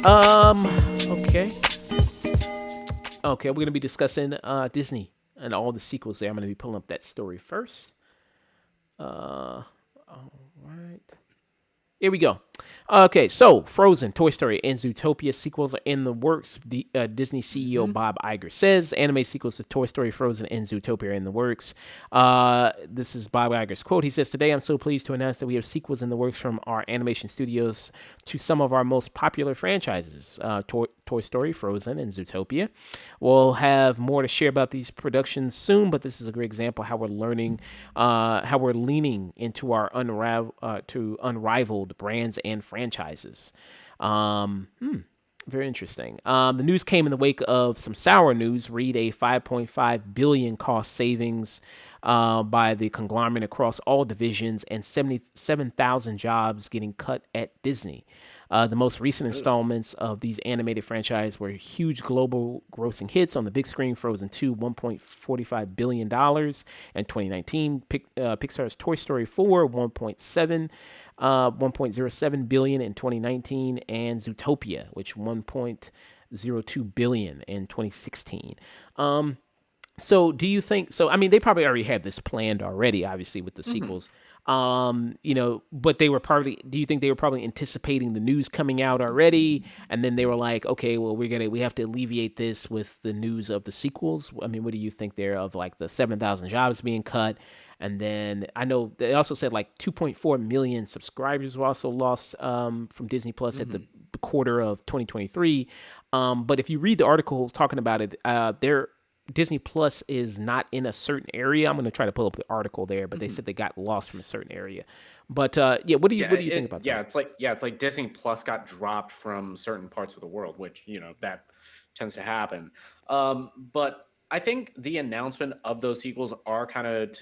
Um. Okay. Okay. We're gonna be discussing Disney and all the sequels there. I'm gonna be pulling up that story first. All right. Here we go. Okay, so Frozen, Toy Story, and Zootopia sequels are in the works. Disney CEO Bob Iger says anime sequels to Toy Story, Frozen, and Zootopia are in the works. This is Bob Iger's quote. He says, "Today I'm so pleased to announce that we have sequels in the works from our animation studios to some of our most popular franchises, Toy Story, Frozen, and Zootopia. We'll have more to share about these productions soon, but this is a great example how how we're leaning into our unrivaled brands and franchises." Very interesting. The news came in the wake of some sour news. Read a 5.5 billion cost savings by the conglomerate across all divisions, and 77,000 jobs getting cut at Disney. The most recent installments of these animated franchises were huge global grossing hits on the big screen. Frozen 2, $1.45 billion in 2019. Pixar's Toy Story 4, 1.07 billion in 2019, and Zootopia, which 1.02 billion in 2016. So do you think so? I mean, they probably already had this planned already, obviously, with the sequels. But they were probably. Do you think they were probably anticipating the news coming out already, and then they were like, okay, well, we have to alleviate this with the news of the sequels? I mean, what do you think there of like the 7,000 jobs being cut? And then I know they also said like 2.4 million subscribers were also lost from Disney Plus at the quarter of 2023. But if you read the article talking about it, Disney Plus is not in a certain area. I'm going to try to pull up the article there, but they said they got lost from a certain area. But yeah, what do you think about that? It's like Disney Plus got dropped from certain parts of the world, which that tends to happen. But I think the announcement of those sequels are kind of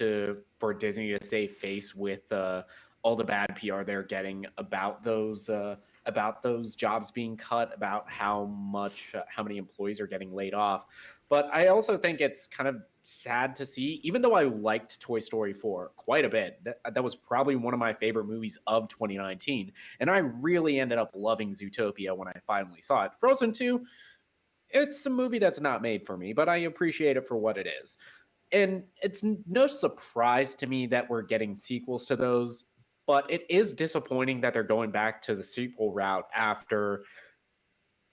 for Disney to save face with all the bad PR they're getting about those jobs being cut, about how many employees are getting laid off. But I also think it's kind of sad to see, even though I liked Toy Story 4 quite a bit. That was probably one of my favorite movies of 2019. And I really ended up loving Zootopia when I finally saw it. Frozen 2, it's a movie that's not made for me, but I appreciate it for what it is. And it's no surprise to me that we're getting sequels to those, but it is disappointing that they're going back to the sequel route after,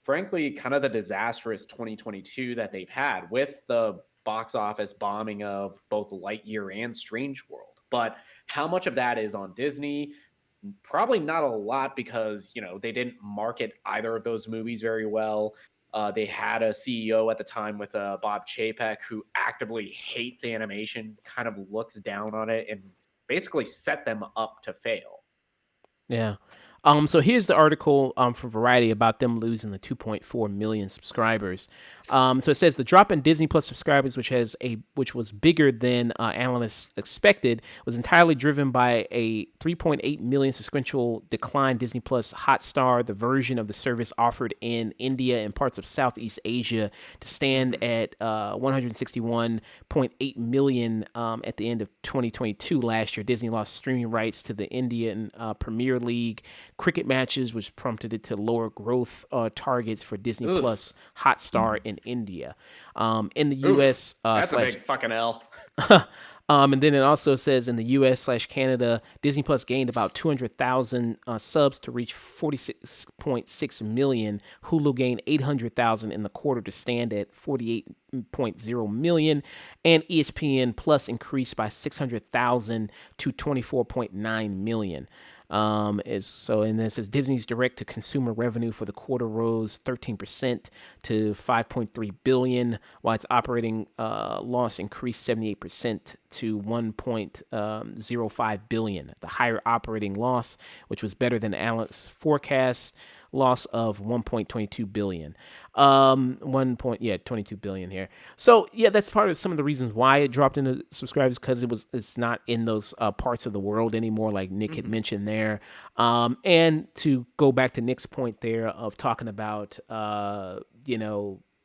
frankly, kind of the disastrous 2022 that they've had with the box office bombing of both Lightyear and Strange World. But how much of that is on Disney? Probably not a lot, because they didn't market either of those movies very well. They had a CEO at the time with Bob Chapek who actively hates animation, kind of looks down on it, and basically set them up to fail. Yeah. So here's the article from Variety about them losing the 2.4 million subscribers. So it says the drop in Disney Plus subscribers, which was bigger than analysts expected, was entirely driven by a 3.8 million sequential decline. Disney Plus Hotstar, the version of the service offered in India and parts of Southeast Asia, to stand at 161.8 million at the end of 2022. Last year, Disney lost streaming rights to the Indian Premier League cricket matches, which prompted it to lower growth targets for Disney Ugh. Plus Hotstar in India. In the Oof, U.S. that's a big fucking L. And then it also says in the U.S./Canada, Disney Plus gained about 200,000 subs to reach 46.6 million. Hulu gained 800,000 in the quarter to stand at 48.0 million, and ESPN Plus increased by 600,000 to 24.9 million. And then it says Disney's direct to consumer revenue for the quarter rose 13% to 5.3 billion, while its operating loss increased 78% to 1.05 billion. The higher operating loss, which was better than analysts' forecast, loss of 1.22 billion. 22 billion here. So yeah, that's part of some of the reasons why it dropped into subscribers, because it's not in those parts of the world anymore, like Nick had mentioned there. And to go back to Nick's point there of talking about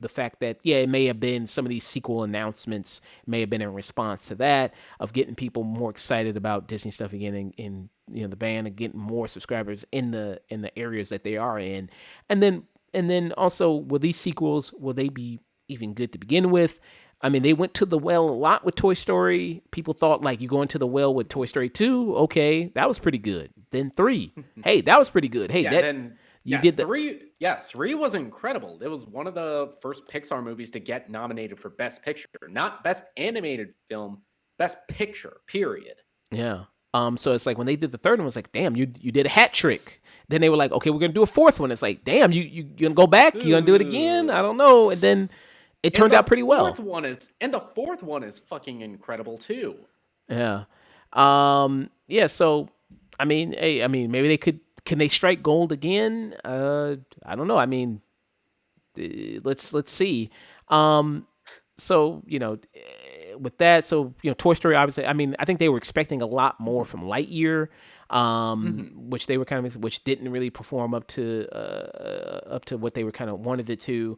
the fact that yeah, it may have been some of these sequel announcements may have been in response to that of getting people more excited about Disney stuff again in the band and getting more subscribers in the areas that they are in, and then also will these sequels will they be even good to begin with? I mean, they went to the well a lot with Toy Story. People thought like you go into the well with Toy Story 2, okay, that was pretty good. Then 3, hey, that was pretty good. Hey, Yeah, that then you did the three was incredible. It was one of the first Pixar movies to get nominated for Best Picture, not Best Animated Film, Best Picture. Period. yeah. So it's like when they did the third one, it's like, damn, you did a hat trick. Then they were like, okay, we're gonna do a fourth one. It's like, damn, you gonna go back? You gonna do it again? I Ooh. don't know. And then it turned out pretty well. And the fourth one is fucking incredible too. Yeah. Yeah. So, I mean, hey, I mean, maybe they could. Can they strike gold again? I don't know. I mean, let's see. Um, so with that, so Toy Story, obviously, I mean, I think they were expecting a lot more from Lightyear, Hmm. which they were which didn't really perform up to what they were kind of wanted it to.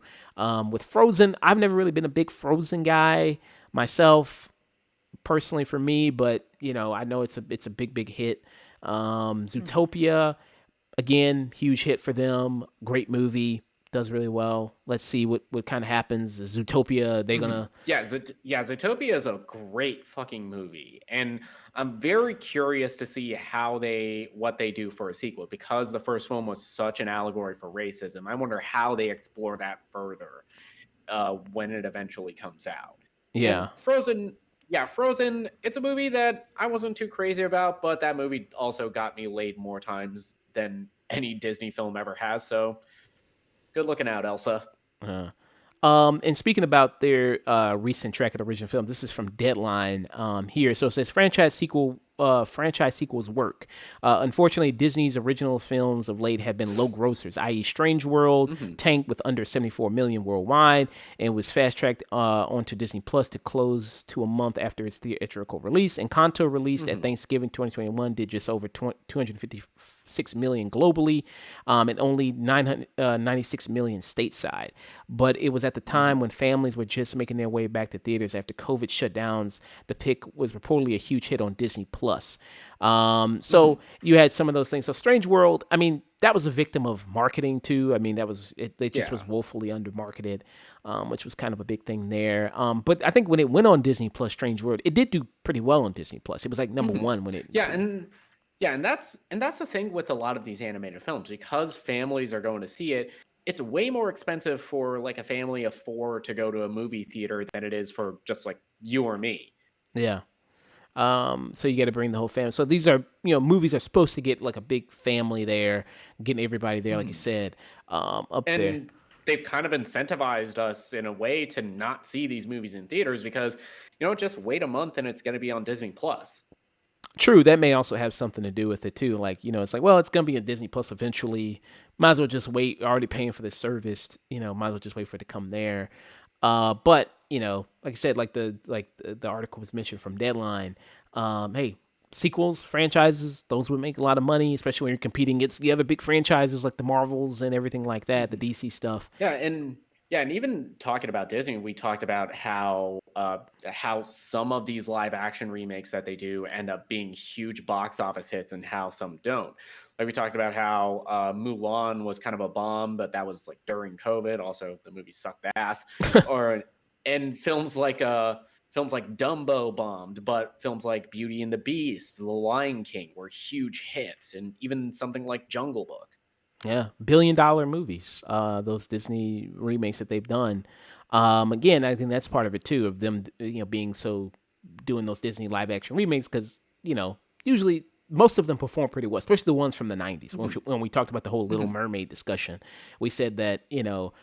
With Frozen, I've never really been a big Frozen guy myself personally for me, but I know it's a big hit. Zootopia, again, huge hit for them. Great movie, does really well. Let's see what kind of happens. Zootopia, they Hmm. gonna Yeah, Zootopia is a great fucking movie, and I'm very curious to see what they do for a sequel because the first one was such an allegory for racism. I wonder how they explore that further when it eventually comes out. And yeah. Frozen, it's a movie that I wasn't too crazy about, but that movie also got me laid more times than any Disney film ever has. So good looking out, Elsa. Uh, and speaking about their recent track of the original film, this is from Deadline here. So it says franchise sequels work. Unfortunately, Disney's original films of late have been low grossers, i.e., Strange World Hmm. tanked with under 74 million worldwide and was fast tracked onto Disney Plus to close to a month after its theatrical release. And Encanto, released at Hmm. Thanksgiving 2021, did just over 256 million globally, and only 996 million stateside. But it was at the Hmm. time when families were just making their way back to theaters after COVID shutdowns. The pick was reportedly a huge hit on Disney Plus. Hmm. So you had some of those things. So Strange World, I mean, that was a victim of marketing too. I mean, that was it. It just Yeah. was woefully undermarketed, which was kind of a big thing there. But I think when it went on Disney Plus, Strange World, it did do pretty well on Disney Plus. It was like number Hmm. one when it. Yeah, and that's the thing with a lot of these animated films because families are going to see it. It's way more expensive for like a family of four to go to a movie theater than it is for just like you or me. Yeah. So you got to bring the whole family. So these are, movies are supposed to get like a big family there, getting everybody there, like you Mhm. said, up there. And they've kind of incentivized us in a way to not see these movies in theaters because just wait a month and it's going to be on Disney Plus. True, that may also have something to do with it too. Like, it's like, well, it's gonna be a Disney Plus eventually. Might as well just wait. You're already paying for this service, might as well just wait for it to come there. But like I said, like the article was mentioned from Deadline. Hey, sequels, franchises, those would make a lot of money, especially when you're competing against the other big franchises like the Marvels and everything like that, the Mhm. DC stuff. Yeah, and even talking about Disney, we talked about how some of these live action remakes that they do end up being huge box office hits, and how some don't. Like we talked about how Mulan was kind of a bomb, but that was like during COVID. Also, the movie sucked ass. Or and films like Dumbo bombed, but films like Beauty and the Beast, The Lion King were huge hits, and even something like Jungle Book. Yeah, $1 billion movies. Those Disney remakes that they've done. Again, I think that's part of it too, of them, being so doing those Disney live action remakes because usually most of them perform pretty well, especially the ones from the '90s. When Mhm. we talked about the whole Little Mhm. Mermaid discussion, we said that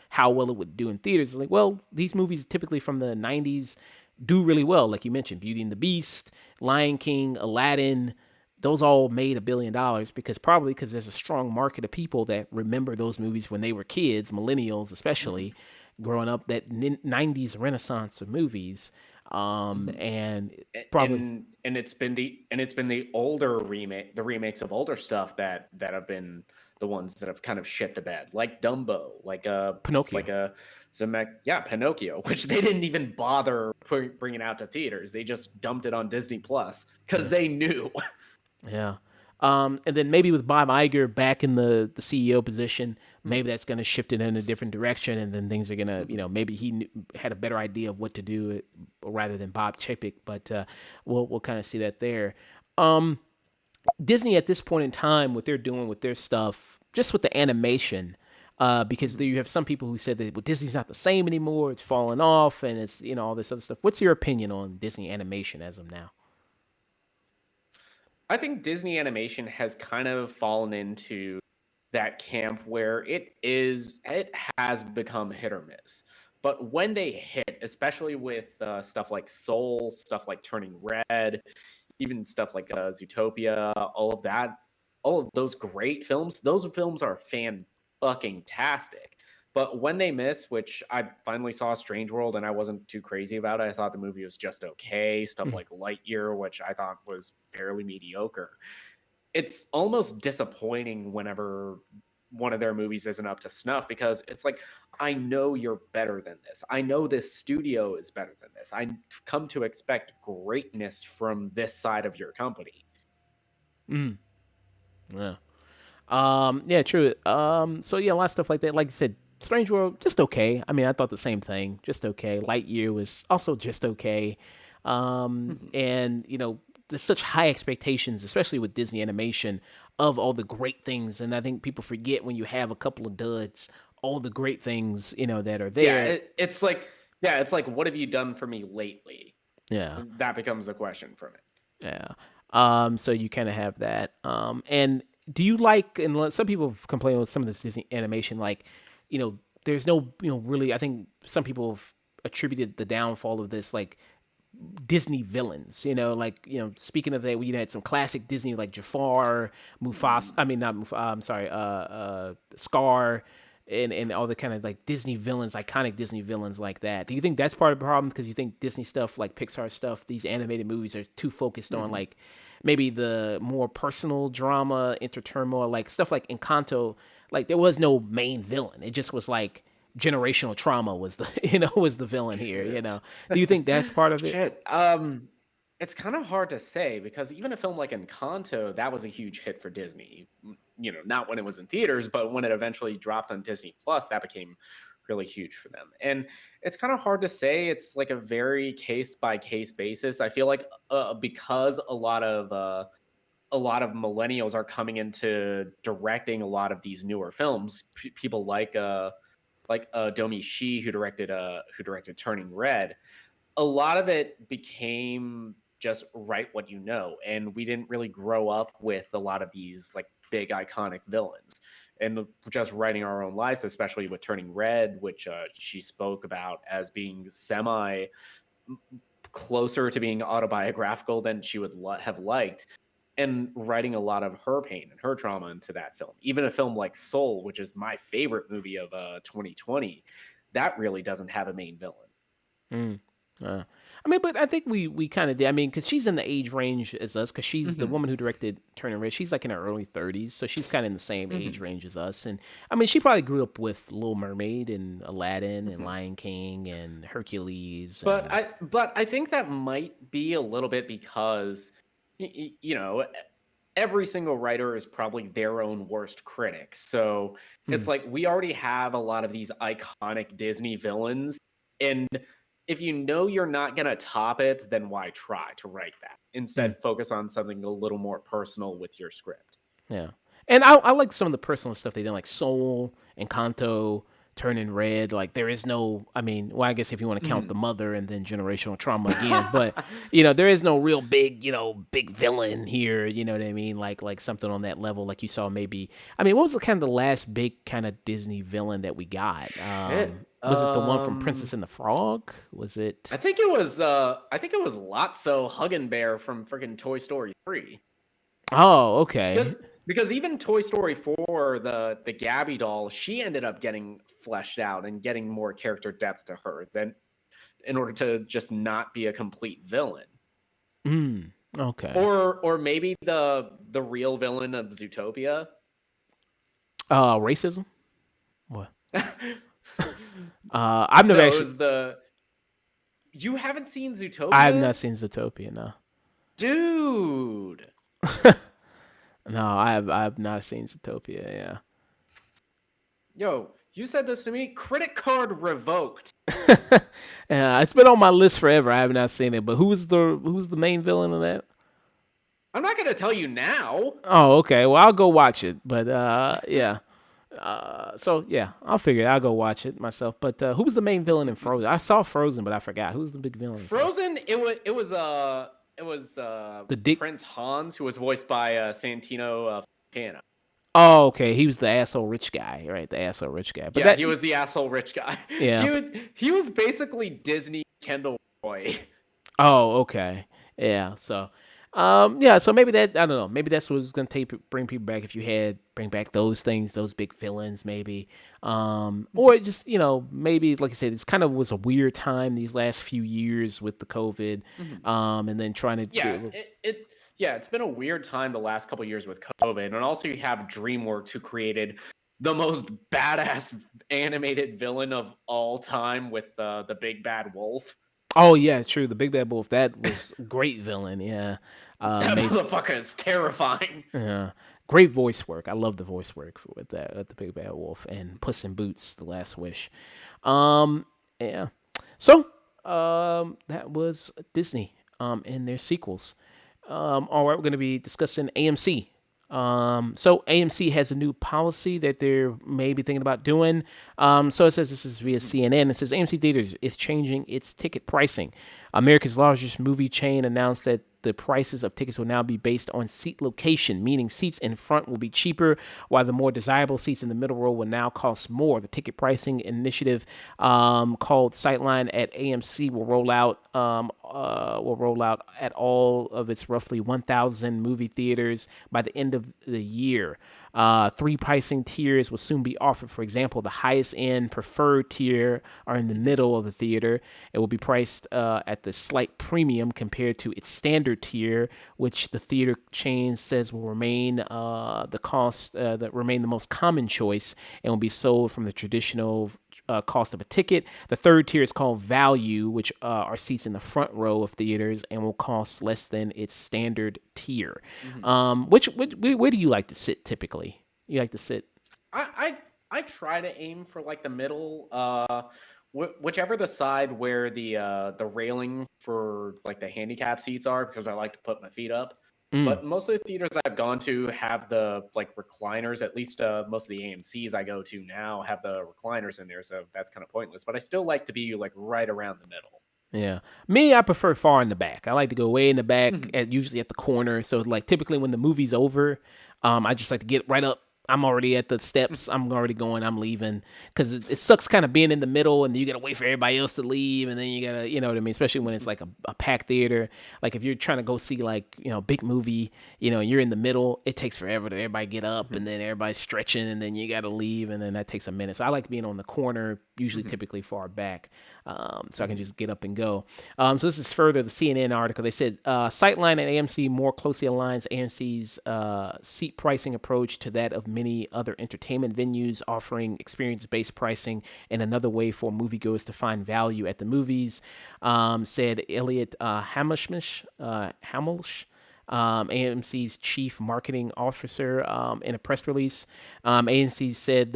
how well it would do in theaters. It's like, well, these movies typically from the '90s do really well, like you mentioned, Beauty and the Beast, Lion King, Aladdin. Those all made $1 billion because probably because there's a strong market of people that remember those movies when they were kids, millennials Mhm. especially, growing up. That '90s renaissance of movies, Mhm. and probably And it's been the older the remakes of older stuff that have been the ones that have kind of shit the bed, like Dumbo, like Pinocchio. Yeah, Pinocchio, which they didn't even bother bringing out to theaters. They just dumped it on Disney Plus because Yeah. they knew. Yeah. And then maybe with Bob Iger back in the CEO position, maybe that's going to shift it in a different direction, and then things are going to, maybe had a better idea of what to do rather than Bob Chapek. But we'll kind of see that there. Um, Disney at this point in time, what they're doing with their stuff, just with the animation, because Mhm. there you have some people who said that well, Disney's not the same anymore, it's falling off, and it's all this other stuff. What's your opinion on Disney animation as of now? I think Disney animation has kind of fallen into that camp where it has become hit or miss. But when they hit, especially with stuff like Soul, stuff like Turning Red, even stuff like Zootopia, all of that, all of those great films, those films are fan fucking tastic. But when they miss, which I finally saw Strange World and I wasn't too crazy about it, I thought the movie was just okay. Stuff like Lightyear, which I thought was fairly mediocre. It's almost disappointing whenever one of their movies isn't up to snuff because it's like I know you're better than this. I know this studio is better than this. I come to expect greatness from this side of your company. Mm, yeah. Yeah, true. So yeah, a lot of stuff like that. Like you said, Strange World, just okay. I mean, I thought the same thing, just okay. Lightyear was also just okay. Mhm. And there's such high expectations, especially with Disney animation, of all the great things. And I think people forget when you have a couple of duds, all the great things that are Yeah, there. it's like what have you done for me lately? Yeah. That becomes the question from it. Yeah. So you kind of have that. And do you like, and some people have complained with some of this Disney animation, like, there's no, really, I think some people have attributed the downfall of this, like, Disney villains, like, speaking of that, we had some classic Disney, like Jafar, Mufasa, I mean, not Mufasa, I'm sorry, Scar, and all the kind of like Disney villains, iconic Disney villains like that. Do you think that's part of the problem? Because you think Disney stuff, like Pixar stuff, these animated movies are too focused on Mhm. like maybe the more personal drama, interturmoil, like stuff like Encanto. Like there was no main villain. It just was like generational trauma was the was the villain here. Shit. Do you think that's part of it? Shit. It's kind of hard to say because even a film like Encanto, that was a huge hit for Disney. Not when it was in theaters, but when it eventually dropped on Disney Plus, that became really huge for them. And it's kind of hard to say. It's like a very case by case basis. I feel like because a lot of millennials are coming into directing a lot of these newer films. People like Domi Shi who directed Turning Red. A lot of it became just write what you know, and we didn't really grow up with a lot of these like big iconic villains. And just writing our own lives, especially with Turning Red, which she spoke about as being semi closer to being autobiographical than she would have liked, and writing a lot of her pain and her trauma into that film. Even a film like Soul, which is my favorite movie of 2020, that really doesn't have a main villain. Mm. I mean, but I think we kind of did. I mean, because she's in the age range as us, because she's the Hmm. woman who directed Turner Red. She's like in her early 30s, so she's kind of in the same age Hmm. range as us. And I mean, she probably grew up with Little Mermaid and Aladdin and Hmm. Lion King and Hercules But and I think that might be a little bit because every single writer is probably their own worst critic. So it's mm, like we already have a lot of these iconic Disney villains, and if you know you're not gonna top it, then why try to write that? mm, Instead, focus on something a little more personal with your script. yeah. And I like some of the personal stuff they did, like Soul and Kanto, Turning Red. Like there is no, I mean, well, I guess if you want to count the Mhm. mother and then generational trauma again, but there is no real big, big villain here. You know what I mean? Like something on that level, like you saw maybe. I mean, what was the kind of the last big kind of Disney villain that we got? Shit. Was it the one from Princess and the Frog? Was I it? think it was Lotso Bear from freaking Toy Story 3. Oh, okay. Because even Toy Story 4, the Gabby doll, she ended up getting fleshed out and getting more character depth to her than in order to just not be a complete villain. Mm, okay. Or maybe the real villain of Zootopia. Racism. What? I've never No, it actually. was the. You haven't seen I have not Zootopia, seen Zootopia. No, dude. no, I have not seen Zootopia. Yeah. Yo, you said this to me. Credit card revoked. Yeah, it's been on my list forever. I have not seen it. But who's the main villain of that? I'm not gonna tell you now. Oh, okay. Well, I'll go watch it. But yeah. So yeah, I'll figure it. I'll go watch it myself. But who was the main villain in Frozen? I saw Frozen, but I forgot who's the big villain in Frozen. Frozen. It was The dick. Prince Hans, who was voiced by Santino Fontana. Oh, okay. He was the asshole rich guy, right? The asshole rich guy. But Yeah, that, he was the asshole rich guy. yeah. He was basically Disney Kendall Roy. Oh, okay. Yeah. So, yeah. So maybe that I don't know. Maybe that's what's gonna bring people back if you had bring back those things, those big villains, maybe. Or just maybe like I said, it's kind of was a weird time these last few years with the COVID, and then trying to do a Yeah, little. it's been a weird time the last couple years with COVID, and also you have DreamWorks who created the most badass animated villain of all time with the big bad wolf. Oh yeah, true. The Big Bad Wolf. That was a great villain. Yeah. That Made motherfucker is terrifying. Yeah, great voice work. I love the voice work with that with the Big Bad Wolf and Puss in Boots: The Last Wish. Um, yeah. So, that was Disney. And their sequels. All right, we're going to be discussing AMC. So AMC has a new policy that they're maybe thinking about doing. So it says this is via CNN. It says AMC Theaters is changing its ticket pricing. America's largest movie chain announced that the prices of tickets will now be based on seat location, meaning seats in front will be cheaper, while the more desirable seats in the middle row will now cost more. The ticket pricing initiative, called Sightline at AMC, will roll out at all of its roughly 1,000 movie theaters by the end of the year. Three pricing tiers will soon be offered. For example, the highest end preferred tier are in the middle of the theater. It will be priced at the slight premium compared to its standard tier, which the theater chain says will remain the cost that remain the most common choice and will be sold from the traditional cost of a ticket. The third tier is called value, which are seats in the front row of theaters and will cost less than its standard tier. Mhm. Where do you like to sit typically? You like to sit? I try to aim for like the middle, whichever the side where the railing for like the handicap seats are, because I like to put my feet up. Mm. But most of the theaters I've gone to have the like recliners. At least most of the AMC's I go to now have the recliners in there, so that's kind of pointless. But I still like to be like right around the middle. Yeah. Me, I prefer far in the back. I like to go way in the back, Mhm. usually at the corner. So like typically when the movie's over, I just like to get right up. I'm already at the steps. I'm already going. I'm leaving because it sucks kind of being in the middle and you gotta wait for everybody else to leave and then you gotta, you know what I mean. Especially when it's like a packed theater. Like if you're trying to go see like a big movie, and you're in the middle, it takes forever to everybody get up and then everybody's stretching and then you gotta leave and then that takes a minute. So I like being on the corner, usually Mhm. typically far back, so I can Mhm. just get up and go. So this is further the CNN article. They said Sightline at AMC more closely aligns AMC's seat pricing approach to that of many other entertainment venues, offering experience-based pricing and another way for moviegoers to find value at the movies. Said Elliot Hamilsh, AMC's chief marketing officer, in a press release. AMC said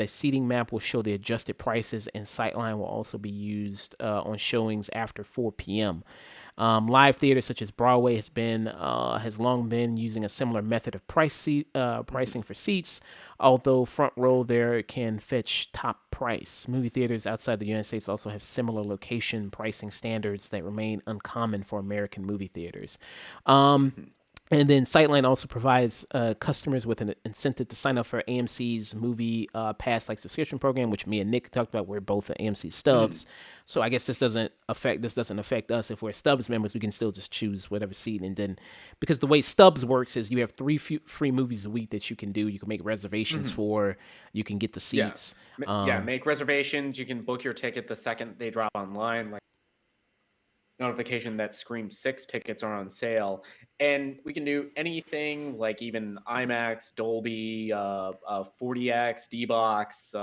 a seating map will show the adjusted prices, and Sightline will also be used on showings after 4 p.m. Live theater such as Broadway has long been using a similar method of Mhm. pricing for seats, although front row there can fetch top price. Movie theaters outside the United States also have similar location pricing standards that remain uncommon for American movie theaters. Um, Mhm. and then Sightline also provides customers with an incentive to sign up for AMC's movie pass like subscription program, which me and Nick talked about. We're both at AMC Mhm. Stubs, so I guess this doesn't affect us if we're Stubs members. We can still just choose whatever seat, and then because the way Stubs works is you have free movies a week that you can do. You can make reservations Mhm. for. You can get the Yeah. seats. Yeah, Um, make reservations. You can book your ticket the second they drop online. Like notification that Scream 6 tickets are on sale. And we can do anything like even IMAX, Dolby, 40X, D Box,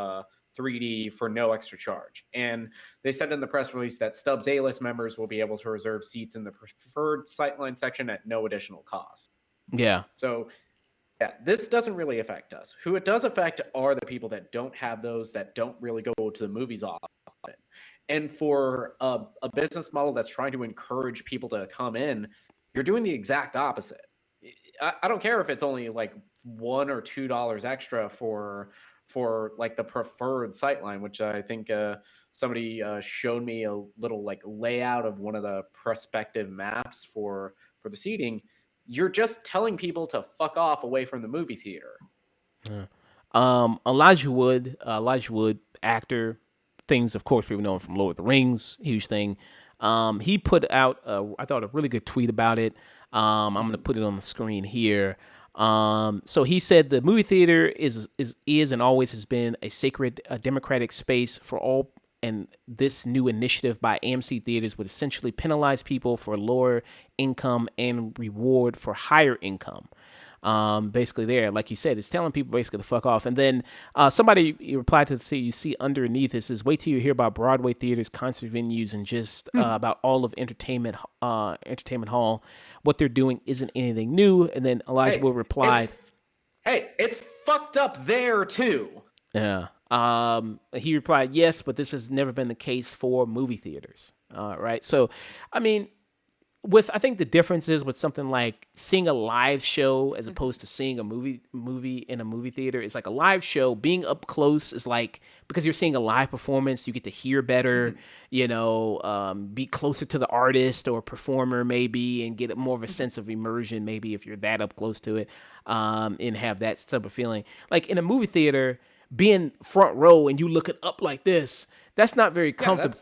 3D for no extra charge. And they said in the press release that Stubbs A-list members will be able to reserve seats in the preferred sightline section at no additional cost. Yeah. So yeah, this doesn't really affect us. Who it does affect are the people that don't have those, that don't really go to the movies often. And for a business model that's trying to encourage people to come in, you're doing the exact opposite. I don't care if it's only like $1 or $2 extra for like the preferred sightline, which I think somebody showed me a little like layout of one of the prospective maps for the seating. You're just telling people to fuck off away from the movie theater. Elijah Wood, actor, things of course people know him from Lord of the Rings, huge thing. He put out, I thought, a really good tweet about it. I'm gonna put it on the screen here. So he said the movie theater is and always has been a sacred, democratic space for all, and this new initiative by AMC Theaters would essentially penalize people for lower income and reward for higher income. Basically, there, like you said, it's telling people basically to fuck off. And then somebody replied to the, you see underneath this is, wait till you hear about Broadway theaters, concert venues, and just about all of entertainment hall. What they're doing isn't anything new. And then Elijah Wood replied, it's fucked up there too. yeah. He replied, yes, but this has never been the case for movie theaters. Right. So, I mean, I think the difference is with something like seeing a live show as opposed to seeing a movie in a movie theater. It's like a live show, being up close is like, because you're seeing a live performance, you get to hear better, be closer to the artist or performer maybe, and get more of a sense of immersion maybe if you're that up close to it, and have that type of feeling. Like in a movie theater, being front row and you looking up like this, that's not very comfortable.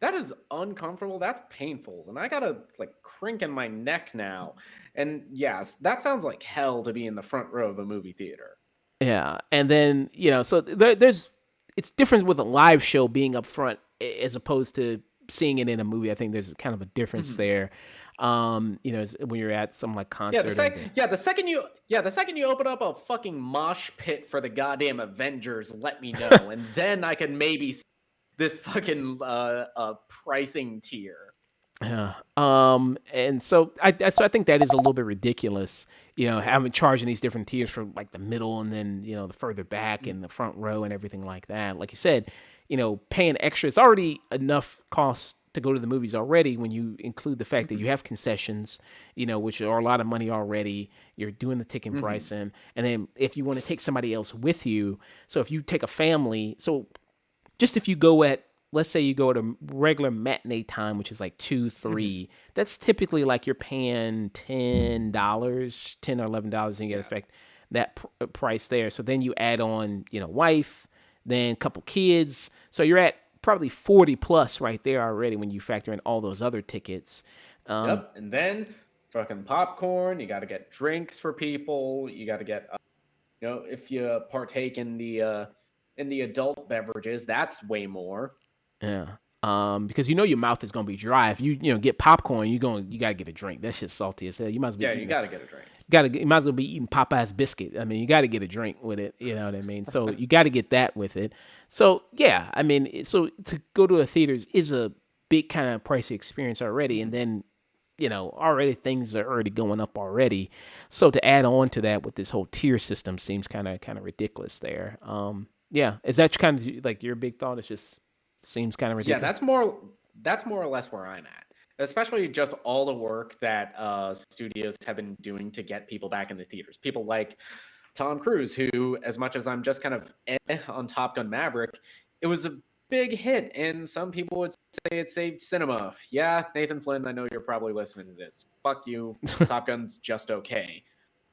That is uncomfortable. That's painful. And I gotta like crink in my neck now. And yes, that sounds like hell to be in the front row of a movie theater. Yeah, and then so there's it's different with a live show being up front as opposed to seeing it in a movie. I think there's kind of a difference there. When you're at some like concert. The second you open up a fucking mosh pit for the goddamn Avengers, let me know, and then I can maybe see this fucking pricing tier. Yeah. And so I think that is a little bit ridiculous, having charging these different tiers for like the middle and then, the further back and the front row and everything like that. Like you said, paying extra, it's already enough cost to go to the movies already when you include the fact that you have concessions, which are a lot of money already. You're doing the ticket pricing. And then if you want to take somebody else with you, so if you take a family, so just if you go at, let's say you go at a regular matinee time, which is like 2, 3, that's typically like you're paying $10, $10 or $11, and you get effect that price there. So then you add on, wife, then a couple kids. So you're at probably 40 plus right there already when you factor in all those other tickets. Yep. And then fucking popcorn. You got to get drinks for people. You got to get, if you partake in the adult beverages, that's way more. Yeah. Because your mouth is gonna be dry. If you get popcorn, you gotta get a drink. That shit's salty as hell. You might as well you gotta get a drink. You might as well be eating Popeye's biscuit. I mean, you gotta get a drink with it. You know what I mean? So you gotta get that with it. So yeah, I mean, so to go to a theater is a big kind of pricey experience already, and then already things are already going up already. So to add on to that with this whole tier system seems kind of ridiculous there. Yeah, is that kind of like your big thought? It's just seems kind of ridiculous. Yeah, that's more or less where I'm at. Especially just all the work that studios have been doing to get people back in the theaters. People like Tom Cruise, who, as much as I'm just kind of on Top Gun Maverick, it was a big hit, and some people would say it saved cinema. Yeah, Nathan Flynn, I know you're probably listening to this. Fuck you. Top Gun's just okay.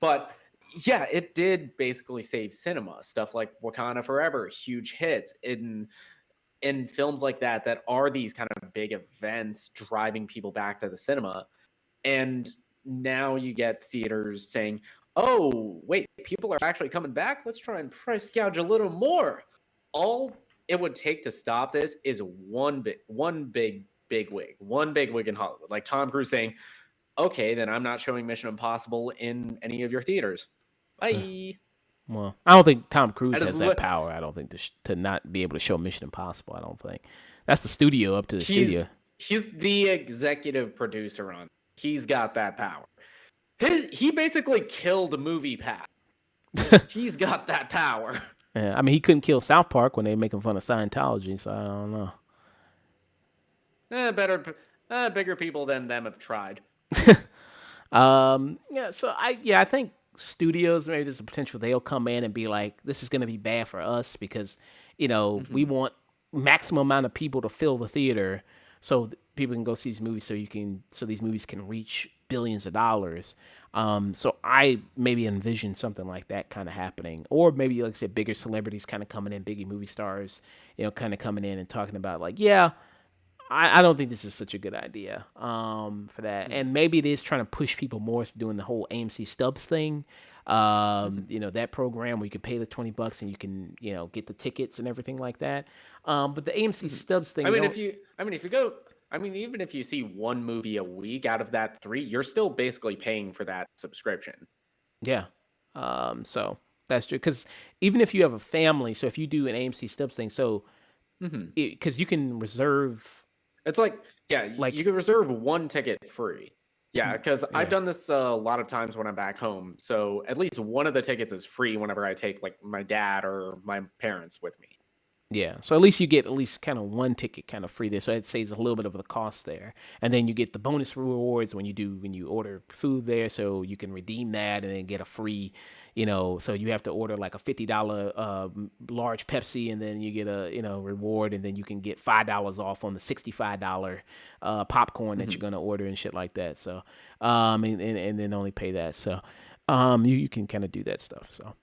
But yeah, it did basically save cinema. Stuff like Wakanda Forever, huge hits. In films like that are these kind of big events driving people back to the cinema. And now you get theaters saying, oh, wait, people are actually coming back. Let's try and price gouge a little more. All it would take to stop this is one big wig in Hollywood. Like Tom Cruise saying, okay, then I'm not showing Mission Impossible in any of your theaters. Bye. Well, I don't think Tom Cruise That is has that li- power. I don't think to not be able to show Mission Impossible. I don't think that's the studio up to the he's studio. he's the executive producer on. He's got that power. He basically killed movie Pat. He's got that power. Yeah, I mean, he couldn't kill South Park when they making fun of Scientology, so I don't know. Bigger people than them have tried. Yeah, so I think studios maybe there's a potential they'll come in and be like, this is going to be bad for us because we Hmm. want maximum amount of people to fill the theater, so people can go see these movies, so these movies can reach billions of dollars. So I maybe envision something like that kind of happening, or maybe like I said, bigger celebrities kind of coming in, biggie movie stars, kind of coming in and talking about like, yeah, I don't think this is such a good idea for that. Hmm. And maybe it is trying to push people more to doing the whole AMC Stubs thing. Hmm. That program where you can pay the $20 and you can, get the tickets and everything like that. But the AMC Hmm. Stubs thing, I you mean, don't, if you go, I mean, even if you see one movie a week out of that three, you're still basically paying for that subscription. yeah. So that's true. Because even if you have a family, so if you do an AMC Stubs thing, so Hmm. because you can reserve, It's like, yeah, you like, can reserve one ticket free. Yeah, because I've yeah. done this a lot of times when I'm back home. So at least one of the tickets is free whenever I take like my dad or my parents with me. Yeah, so at least you get at least kind of one ticket kind of free there, so it saves a little bit of the cost there. And then you get the bonus rewards when you order food there, so you can redeem that and then get a free, So you have to order like a $50 large Pepsi, and then you get a reward, and then you can get $5 off on the $65 popcorn that you're Hmm. gonna order and shit like that. So, and then only pay that. So, you can kind of do that stuff. So.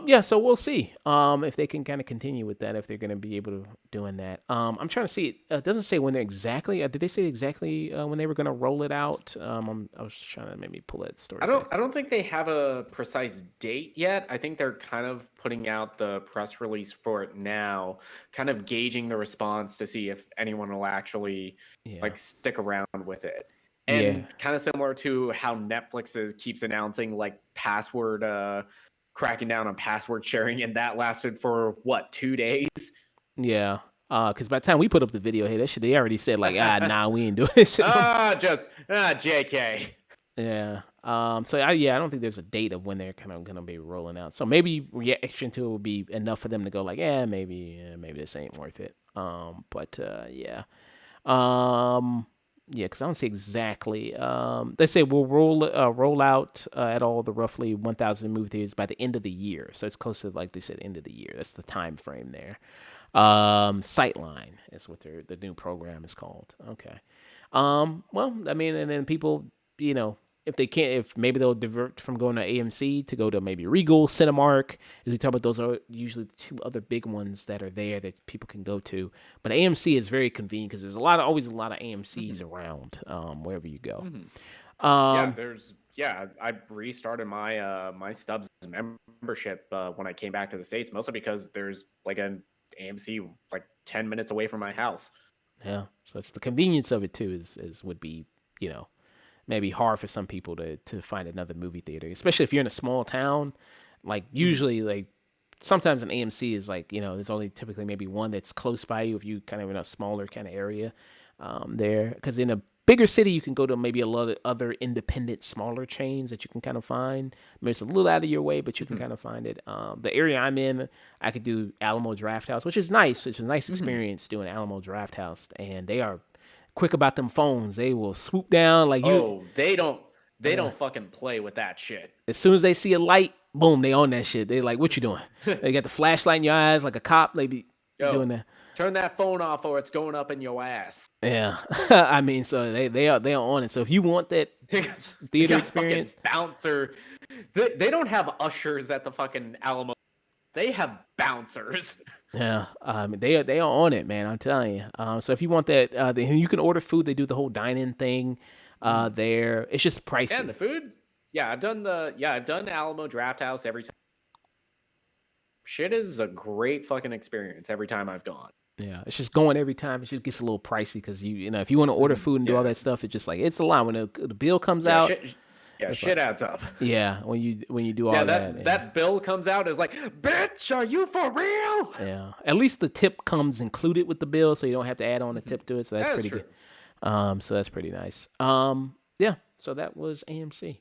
Yeah, so we'll see if they can kind of continue with that, if they're going to be able to doing that. I'm trying to see. It doesn't say when they're exactly. Did they say exactly when they were going to roll it out? I was trying to maybe pull that story back. I don't think they have a precise date yet. I think they're kind of putting out the press release for it now, kind of gauging the response to see if anyone will actually Yeah, like stick around with it. yeah, And kind of similar to how keeps announcing like password cracking down on password sharing, and that lasted for what, 2 days? yeah. Because by the time we put up the video, hey, that shit, they already said like, nah, we ain't doing this shit. Just JK. Yeah. I don't think there's a date of when they're kind of gonna be rolling out. So maybe reaction to it will be enough for them to go like, maybe this ain't worth it. Yeah. Um, yeah, because I don't see exactly. They say we'll roll out at all the roughly 1,000 movie theaters by the end of the year. So it's close to like they said, end of the year. That's the time frame there. Sightline is what the new program is called. Okay. Well, I mean, and then people, if they can't, if maybe they'll divert from going to AMC to go to maybe Regal, Cinemark. As we talk about, those are usually the two other big ones that are there that people can go to. But AMC is very convenient because there's always a lot of AMC's Hmm. around wherever you go. Hmm. Yeah, Um, I restarted my my Stubs membership when I came back to the States, mostly because there's like an AMC like 10 minutes away from my house. yeah, so it's the convenience of it too. Is would be you know maybe hard for some people to find another movie theater, especially if you're in a small town. Like Hmm. usually, like sometimes an AMC is like there's only typically maybe one that's close by you if you kind of in a smaller kind of area there. Because in a bigger city, you can go to maybe a lot of other independent smaller chains that you can kind of find. Maybe it's a little out of your way, but you can Hmm. kind of find it. The area I'm in, I could do Alamo Draft House, which is nice. It's a nice Hmm. experience doing Alamo Draft House, and they are quick about them phones. They will swoop down like you. Oh, they don't fucking play with that shit. As soon as they see a light, boom, they on that shit. They like, what you doing? They got the flashlight in your eyes like a cop. They be doing Yo, that. turn that phone off or it's going up in your ass. Yeah, I mean, so they are on it. So if you want that They theater got fucking experience, bouncer. They don't have ushers at the fucking Alamo. They have bouncers. yeah, they are on it, man. I'm telling you. So if you want that, you can order food. They do the whole dine-in thing. Mhm. There, it's just Yeah, and pricey. the food. I've done Alamo Draft House every time. Shit is a great fucking experience every time I've gone. Yeah, it's just going every time. It just gets a little pricey because if you want to order Mhm. food and do all Yeah, that stuff, it's just like it's a lot when the bill comes yeah. out. Shit, Yeah, It's like, shit adds up. yeah, when you do Yeah, all that, yeah. that bill comes out is like, bitch, are you for real? Yeah. At least the tip comes included with the bill, so you don't have to add on a tip to it. So that's That is pretty true. good. So that's pretty nice. Yeah. So that was AMC.